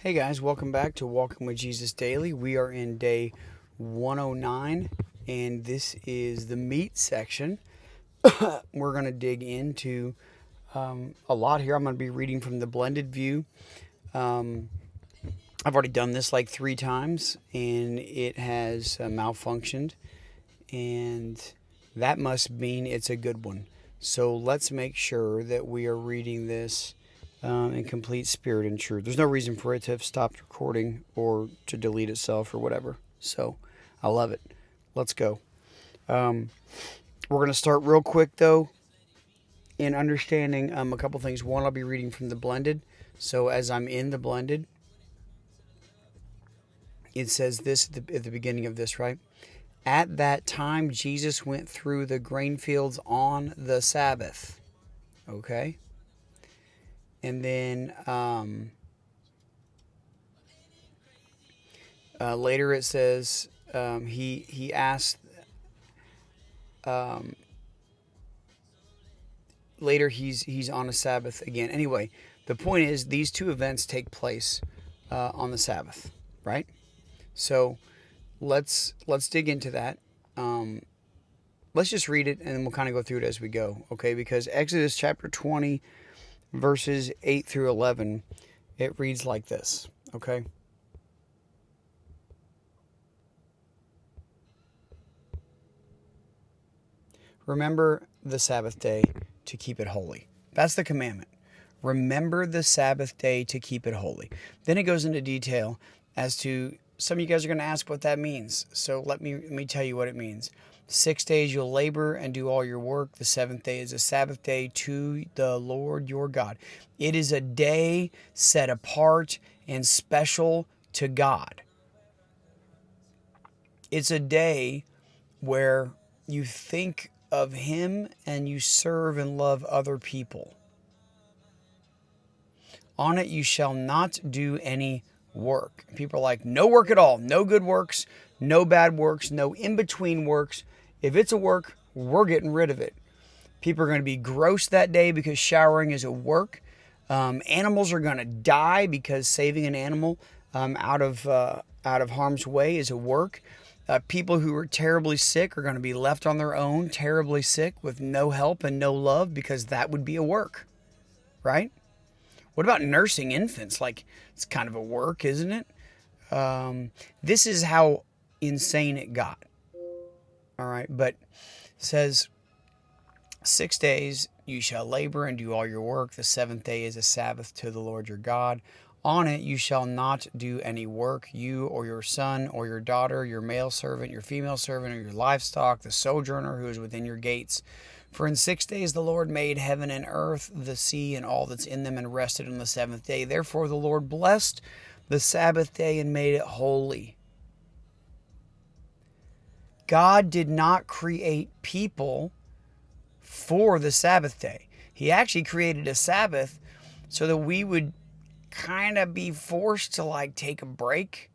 Hey guys, welcome back to Walking with Jesus Daily. We are in day 109, and this is the meat section. We're going to dig into a lot here. I'm going to be reading from the blended view. I've already done this like 3 times, and it has malfunctioned, and that must mean it's a good one. So let's make sure that we are reading this in complete spirit and truth. There's no reason for it to have stopped recording or to delete itself or whatever. So I love it. Let's go. We're going to start real quick, though, in understanding a couple things. One, I'll be reading from the blended. So as I'm in the blended, it says this at the beginning of this, right? At that time, Jesus went through the grain fields on the Sabbath. Okay? And then later it says he asked. Later he's on a Sabbath again. Anyway, the point is these two events take place on the Sabbath, right? So let's dig into that. Let's just read it and then we'll kind of go through it as we go, okay? Because Exodus chapter 20, verses 8 through 11, it reads like this, okay? Remember the Sabbath day to keep it holy. That's the commandment. Remember the Sabbath day to keep it holy. Then it goes into detail as to, some of you guys are going to ask what that means. So let me tell you what it means. 6 days you'll labor and do all your work. The 7th day is a Sabbath day to the Lord your God. It is a day set apart and special to God. It's a day where you think of Him and you serve and love other people. On it you shall not do any work. People are like, no work at all, no good works, no bad works, no in-between works. If it's a work, we're getting rid of it. People are going to be gross that day because showering is a work. Animals are going to die because saving an animal out of harm's way is a work. People who are terribly sick are going to be left on their own, terribly sick with no help and no love, because that would be a work, right? What about nursing infants? Like, it's kind of a work, isn't it? This is how insane it got. All right, but it says 6 days you shall labor and do all your work. The 7th day is a Sabbath to the Lord your God. On it you shall not do any work, you or your son or your daughter, your male servant, your female servant, or your livestock, the sojourner who is within your gates. For in 6 days the Lord made heaven and earth, the sea, and all that's in them, and rested on the 7th day. Therefore the Lord blessed the Sabbath day and made it holy. God did not create people for the Sabbath day. He actually created a Sabbath so that we would kind of be forced to like take a break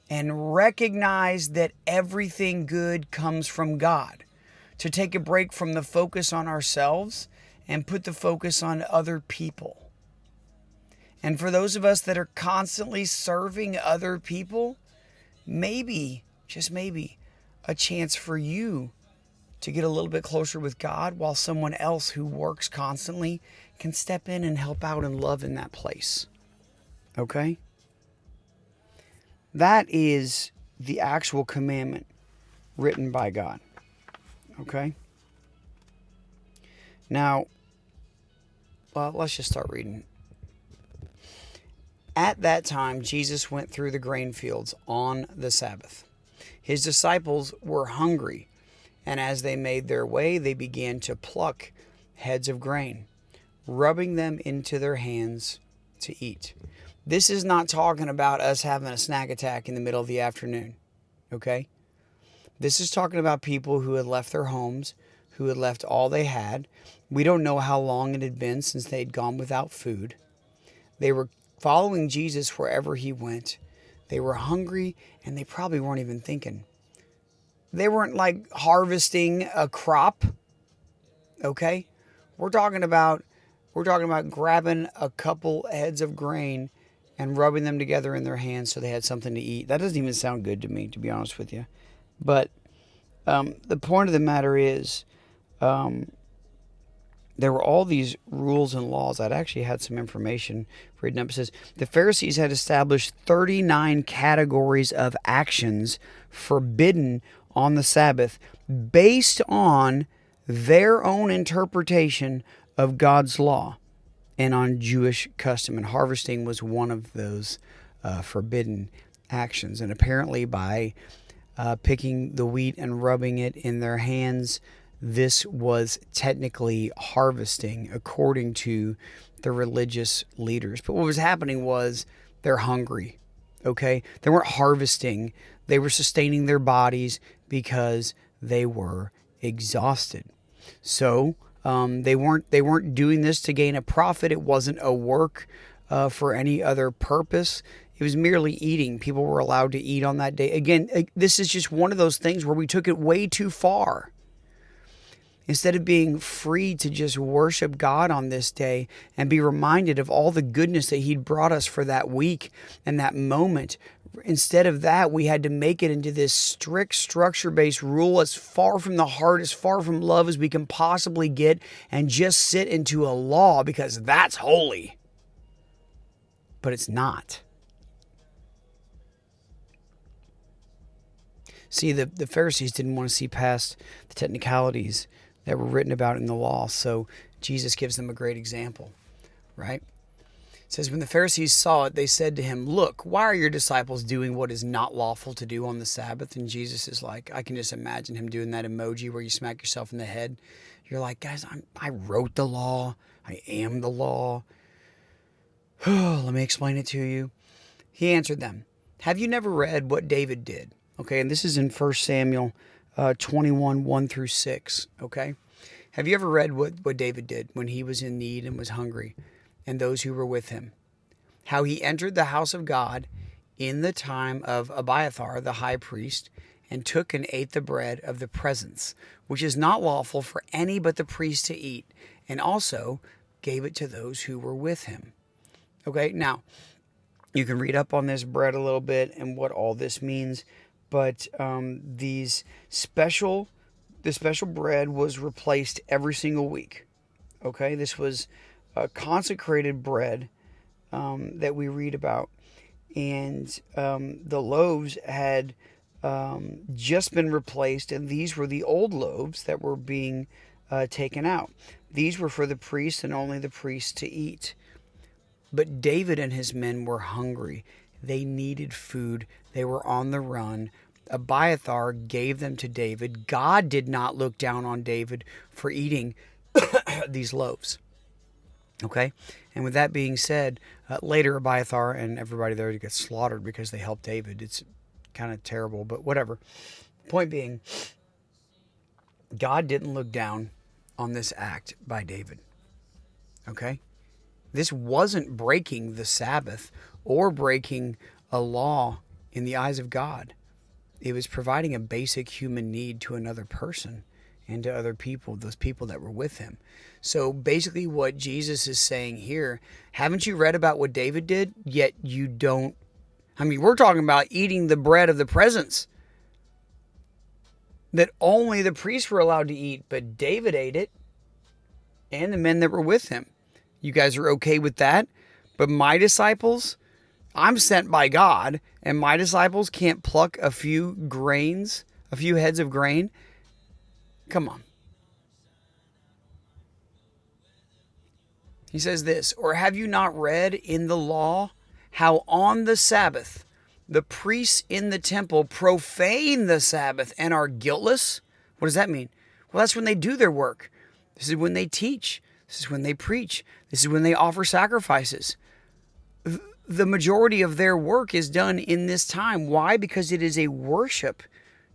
and recognize that everything good comes from God. To take a break from the focus on ourselves and put the focus on other people. And for those of us that are constantly serving other people, maybe, just maybe, a chance for you to get a little bit closer with God, while someone else who works constantly can step in and help out and love in that place. Okay? That is the actual commandment written by God. Okay? Now, let's just start reading. At that time, Jesus went through the grain fields on the Sabbath. His disciples were hungry, and as they made their way, they began to pluck heads of grain, rubbing them into their hands to eat. This is not talking about us having a snack attack in the middle of the afternoon, okay? This is talking about people who had left their homes, who had left all they had. We don't know how long it had been since they'd gone without food. They were following Jesus wherever he went. They were hungry, and they probably weren't even thinking. They weren't like harvesting a crop, okay? We're talking about grabbing a couple heads of grain and rubbing them together in their hands so they had something to eat. That doesn't even sound good to me, to be honest with you. But the point of the matter is, there were all these rules and laws. I'd actually had some information reading up. It says the Pharisees had established 39 categories of actions forbidden on the Sabbath based on their own interpretation of God's law and on Jewish custom. And harvesting was one of those forbidden actions. And apparently by picking the wheat and rubbing it in their hands, this was technically harvesting according to the religious leaders. But what was happening was they're hungry, okay? They weren't harvesting. They were sustaining their bodies because they were exhausted. So they weren't doing this to gain a profit. It wasn't a work for any other purpose. It was merely eating. People were allowed to eat on that day. Again, this is just one of those things where we took it way too far. Instead of being free to just worship God on this day and be reminded of all the goodness that He'd brought us for that week and that moment, instead of that, we had to make it into this strict structure-based rule as far from the heart, as far from love as we can possibly get, and just sit into a law because that's holy. But it's not. See, the Pharisees didn't want to see past the technicalities that were written about in the law. So Jesus gives them a great example, right? It says, when the Pharisees saw it, they said to him, "Look, why are your disciples doing what is not lawful to do on the Sabbath?" And Jesus is like, I can just imagine him doing that emoji where you smack yourself in the head. You're like, guys, I wrote the law. I am the law. Let me explain it to you. He answered them, "Have you never read what David did?" Okay, and this is in 1 Samuel 21, 1 through 6, okay? Have you ever read what David did when he was in need and was hungry, and those who were with him? How he entered the house of God in the time of Abiathar, the high priest, and took and ate the bread of the presence, which is not lawful for any but the priest to eat, and also gave it to those who were with him. Okay, now, you can read up on this bread a little bit and what all this means. But the special bread was replaced every single week. Okay, this was a consecrated bread that we read about, and the loaves had just been replaced, and these were the old loaves that were being taken out. These were for the priests and only the priests to eat. But David and his men were hungry. They needed food. They were on the run. Abiathar gave them to David. God did not look down on David for eating these loaves. Okay? And with that being said, later Abiathar and everybody there get slaughtered because they helped David. It's kind of terrible, but whatever. Point being, God didn't look down on this act by David. Okay? This wasn't breaking the Sabbath or breaking a law in the eyes of God. It was providing a basic human need to another person and to other people, those people that were with him. So basically what Jesus is saying here, haven't you read about what David did? Yet you don't. I mean, we're talking about eating the bread of the presence that only the priests were allowed to eat, but David ate it and the men that were with him. You guys are okay with that? But my disciples, I'm sent by God, and my disciples can't pluck a few grains, a few heads of grain? Come on. He says this, "Or have you not read in the law how on the Sabbath the priests in the temple profane the Sabbath and are guiltless?" What does that mean? Well, that's when they do their work. This is when they teach. This is when they preach. This is when they offer sacrifices. The majority of their work is done in this time. Why? Because it is a worship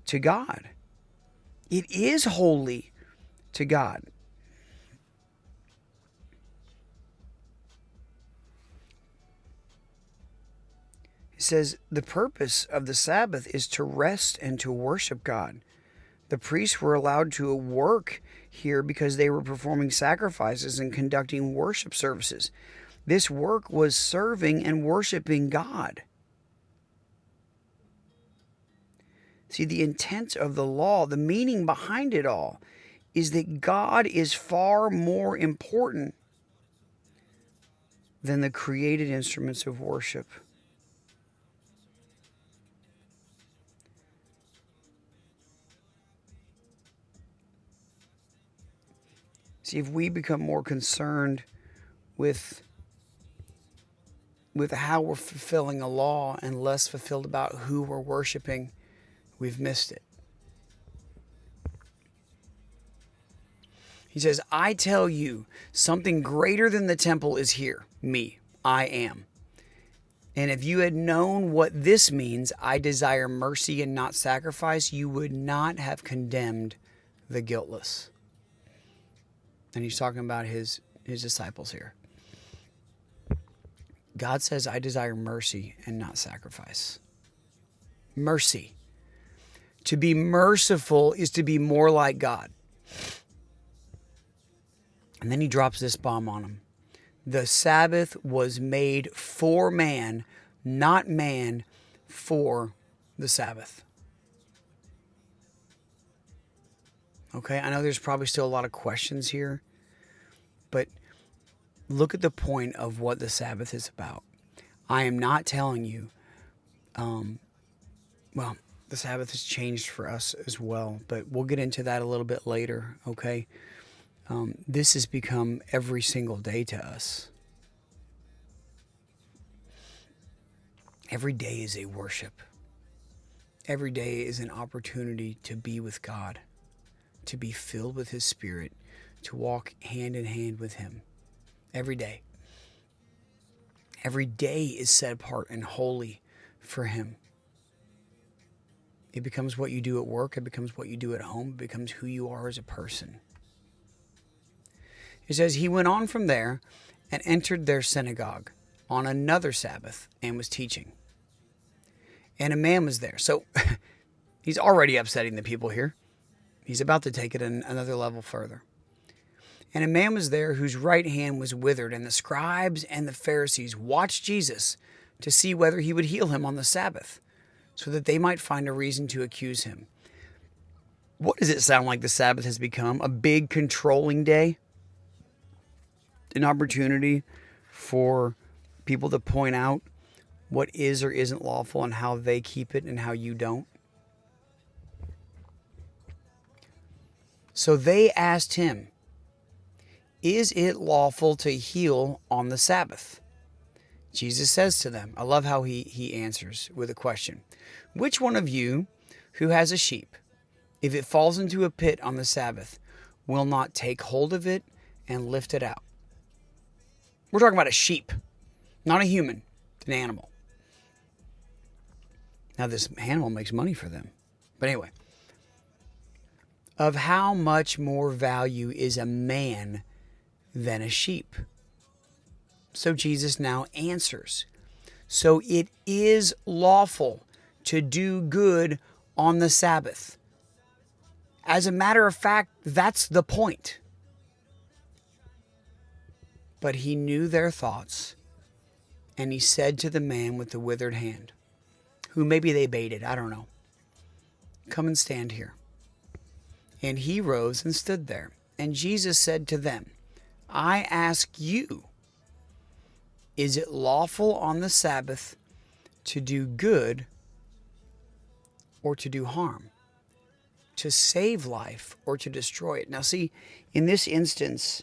to God. It is holy to God. It says, the purpose of the Sabbath is to rest and to worship God. The priests were allowed to work here because they were performing sacrifices and conducting worship services. This work was serving and worshiping God. See, the intent of the law, the meaning behind it all, is that God is far more important than the created instruments of worship. See, if we become more concerned with how we're fulfilling a law and less fulfilled about who we're worshiping, we've missed it. He says, I tell you, something greater than the temple is here. Me, I am. And if you had known what this means, I desire mercy and not sacrifice, you would not have condemned the guiltless. And he's talking about his disciples here. God says, I desire mercy and not sacrifice. Mercy. To be merciful is to be more like God. And then he drops this bomb on him. The Sabbath was made for man, not man for the Sabbath. Okay, I know there's probably still a lot of questions here, but look at the point of what the Sabbath is about. I am not telling you, the Sabbath has changed for us as well, but we'll get into that a little bit later, okay? This has become every single day to us. Every day is a worship. Every day is an opportunity to be with God, to be filled with His Spirit, to walk hand in hand with Him. Every day. Every day is set apart and holy for Him. It becomes what you do at work. It becomes what you do at home. It becomes who you are as a person. It says, he went on from there and entered their synagogue on another Sabbath and was teaching. And a man was there. So he's already upsetting the people here. He's about to take it another level further. And a man was there whose right hand was withered, and the scribes and the Pharisees watched Jesus to see whether he would heal him on the Sabbath, so that they might find a reason to accuse him. What does it sound like the Sabbath has become? A big controlling day? An opportunity for people to point out what is or isn't lawful and how they keep it and how you don't. So they asked him, is it lawful to heal on the Sabbath? Jesus says to them, I love how he answers with a question. Which one of you who has a sheep, if it falls into a pit on the Sabbath, will not take hold of it and lift it out? We're talking about a sheep, not a human, an animal. Now this animal makes money for them. But anyway, of how much more value is a man than a sheep? So Jesus now answers. So it is lawful to do good on the Sabbath. As a matter of fact, that's the point. But he knew their thoughts, and he said to the man with the withered hand, who maybe they baited, I don't know, come and stand here. And he rose and stood there. And Jesus said to them, I ask you, is it lawful on the Sabbath to do good or to do harm? To save life or to destroy it? Now see, in this instance,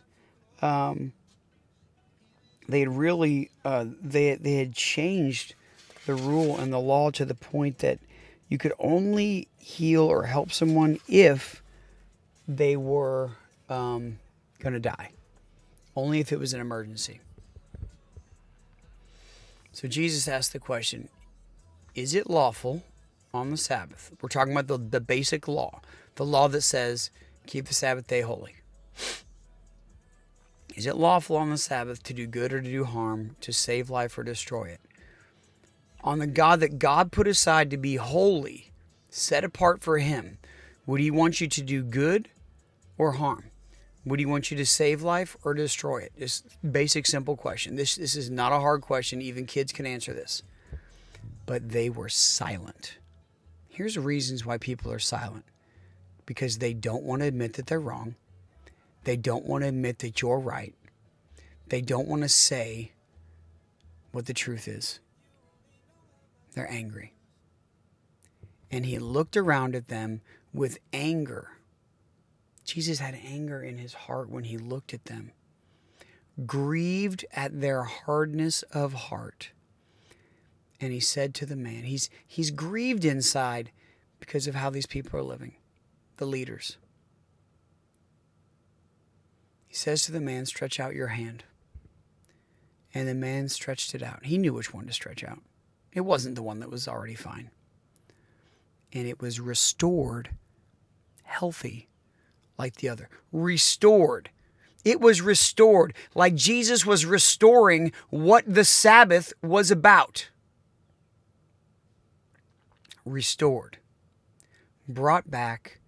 they had really, they had changed the rule and the law to the point that you could only heal or help someone if they were going to die. Only if it was an emergency. So Jesus asked the question, is it lawful on the Sabbath? We're talking about the basic law. The law that says, keep the Sabbath day holy. Is it lawful on the Sabbath to do good or to do harm, to save life or destroy it? On the God that God put aside to be holy, set apart for Him, would He want you to do good or harm? Would he want you to save life or destroy it? Just basic, simple question. This is not a hard question. Even kids can answer this. But they were silent. Here's the reasons why people are silent. Because they don't want to admit that they're wrong. They don't want to admit that you're right. They don't want to say what the truth is. They're angry. And he looked around at them with anger. Jesus had anger in his heart when he looked at them, grieved at their hardness of heart. And he said to the man, he's grieved inside because of how these people are living, the leaders. He says to the man, stretch out your hand. And the man stretched it out. He knew which one to stretch out. It wasn't the one that was already fine. And it was restored, healthy, like the other. Restored. It was restored, like Jesus was restoring what the Sabbath was about. Restored. Brought back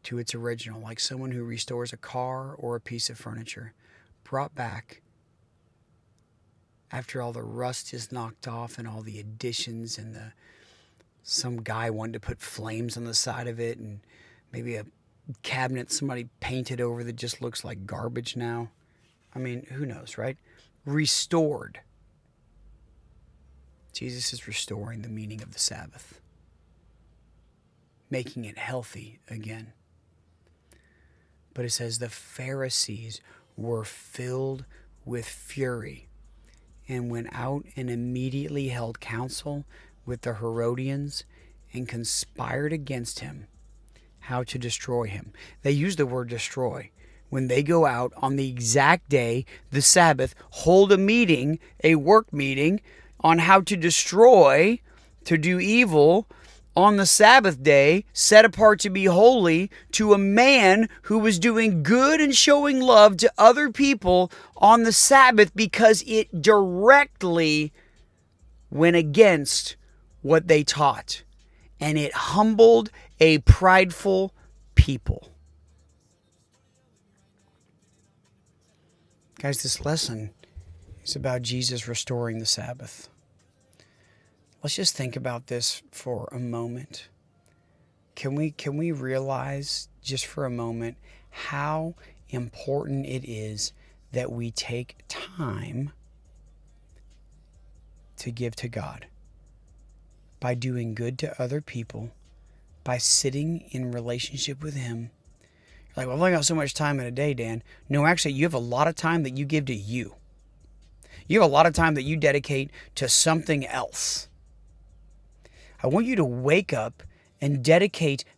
to its original, like someone who restores a car or a piece of furniture. Brought back after all the rust is knocked off and all the additions and some guy wanted to put flames on the side of it and maybe a cabinet somebody painted over that just looks like garbage now. I mean, who knows, right? Restored. Jesus is restoring the meaning of the Sabbath, making it healthy again. But it says the Pharisees were filled with fury and went out and immediately held counsel with the Herodians and conspired against him how to destroy him. They use the word destroy. When they go out on the exact day, the Sabbath, hold a meeting, a work meeting, on how to destroy, to do evil on the Sabbath day, set apart to be holy, to a man who was doing good and showing love to other people on the Sabbath because it directly went against what they taught. And it humbled a prideful people. Guys, this lesson is about Jesus restoring the Sabbath. Let's just think about this for a moment. Can we realize just for a moment how important it is that we take time to give to God by doing good to other people, by sitting in relationship with Him? You're like, well, I've only got so much time in a day, Dan. No, actually, you have a lot of time that you give to you. You have a lot of time that you dedicate to something else. I want you to wake up and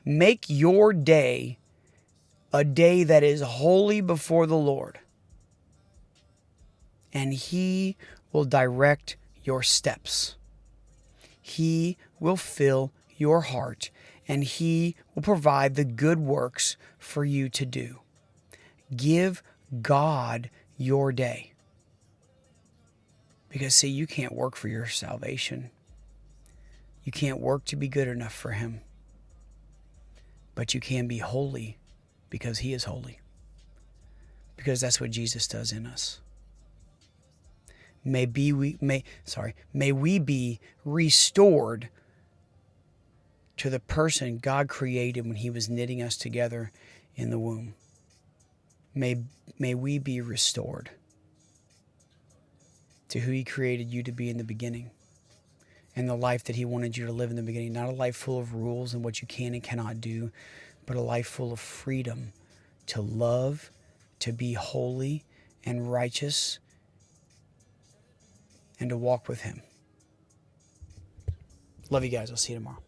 make your day a day that is holy before the Lord. And He will direct your steps. He will fill your heart, and He will provide the good works for you to do. Give God your day. Because, see, you can't work for your salvation. You can't work to be good enough for Him. But you can be holy because He is holy. Because that's what Jesus does in us. May we be restored to the person God created when He was knitting us together in the womb. May we be restored to who He created you to be in the beginning, and the life that He wanted you to live in the beginning. Not a life full of rules and what you can and cannot do, but a life full of freedom to love, to be holy and righteous, and to walk with Him. Love you guys. I'll see you tomorrow.